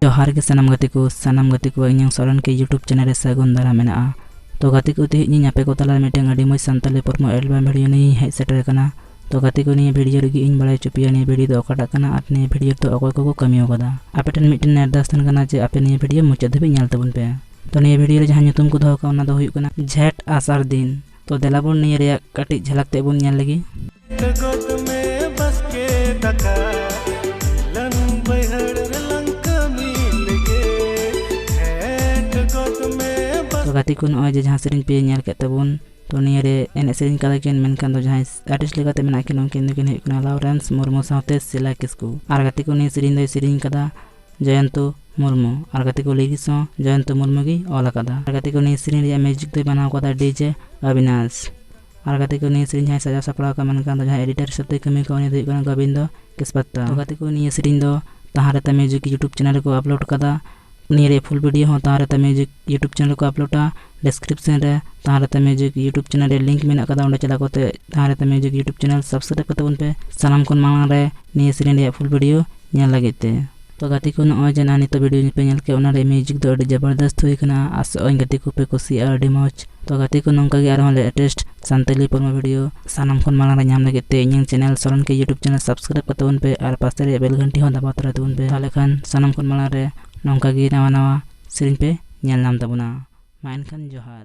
जोहार के सानाम गाते को इन सोरेन के यूट्यूब चैनल सागुन दारा मेना। तो गाते को तेज आपे को तला मिटें अड़ी मज सानताली प्रमो एल्बम वीडियो नहीं हेज सेटर कना। तो गाते को निये वीडियो रगी इन बड़ा चुपिया निये वीडियो दो अकाटा कना और निये वीडियो तो अकोय को कमियो कदा। आपे ठन मिटें अरदास तन कना जे आपे निये वीडियो मुचाद धाबी नेल ताबुन पे। तो निये वीडियो रे जहां ᱧᱩᱛᱩᱢ को दोहो का ओना दो हुयुग कना झेट आसार दिन। तो देलाबोन निये रे कटिज झलक ते बुन नेल लगी। तो गाती को नॉय जे जहां सेरिंग पे नेल के तबुन तो निये रे एने सेरिंग कदा किन मेनखान दो जहां आर्टिस्ट लेकाते मेना किन उनकिन दुकिन हुयुग कना लॉरेंस मुर्मू साथे सिला किस्कू। आर गाती को निये सेरिंग दो सेरिंग कदा जयंत मुर्मू और गाती को लिरिक्स जयंत मुर्मू की ऑल कदा। और गाती को निये सेरिंग रे म्यूजिक दो बनाव कदा डीजे अविनाश। और गाती को निये सेरिंग जहां सजा सपड़ा का मेनखान दो जहां एडिटर सबते कमी को उनी हुयुग कना गोविंद किस्पत्ता। तो गाती को निये सेरिंग दो तहारता म्यूजिक यूट्यूब चैनल को अपलोड कदा। निये रे फुल वीडियो हो तहारता म्यूजिक यूट्यूब चैनल को अपलोडा। डिस्क्रिप्शन रे तहारता म्यूजिक यूट्यूब चैनल रे लिंक मेना कदा ओंडे चला कोते तहारता म्यूजिक यूट्यूब चैनल सब्सक्राइब कते उन पे सलाम कोन मांग रे निये सेरिंग रे फुल वीडियो नेल लागिते। तो गाती को नॉय जे नानी तो वीडियो पे नेल के ओना रे म्यूजिक दो अडी जबरदस्त हुई कना आस ओय गाती को पे कुसिया अडी मौज। तो गाती को नंका गे आरो लेटेस्ट सानताली प्रमो वीडियो सानाम कोन मांग रे नाम लागिते इन चैनल सोरेन के यूट्यूब चैनल सब्सक्राइब कते उन पे और पास रे बेल घंटी हो दबा तरा उन पे ताले खान सानाम कोन मांग रे नंका गे नवा नवा सेरिंग पे नेल नाम ताबुना। मा एनखान जोहार।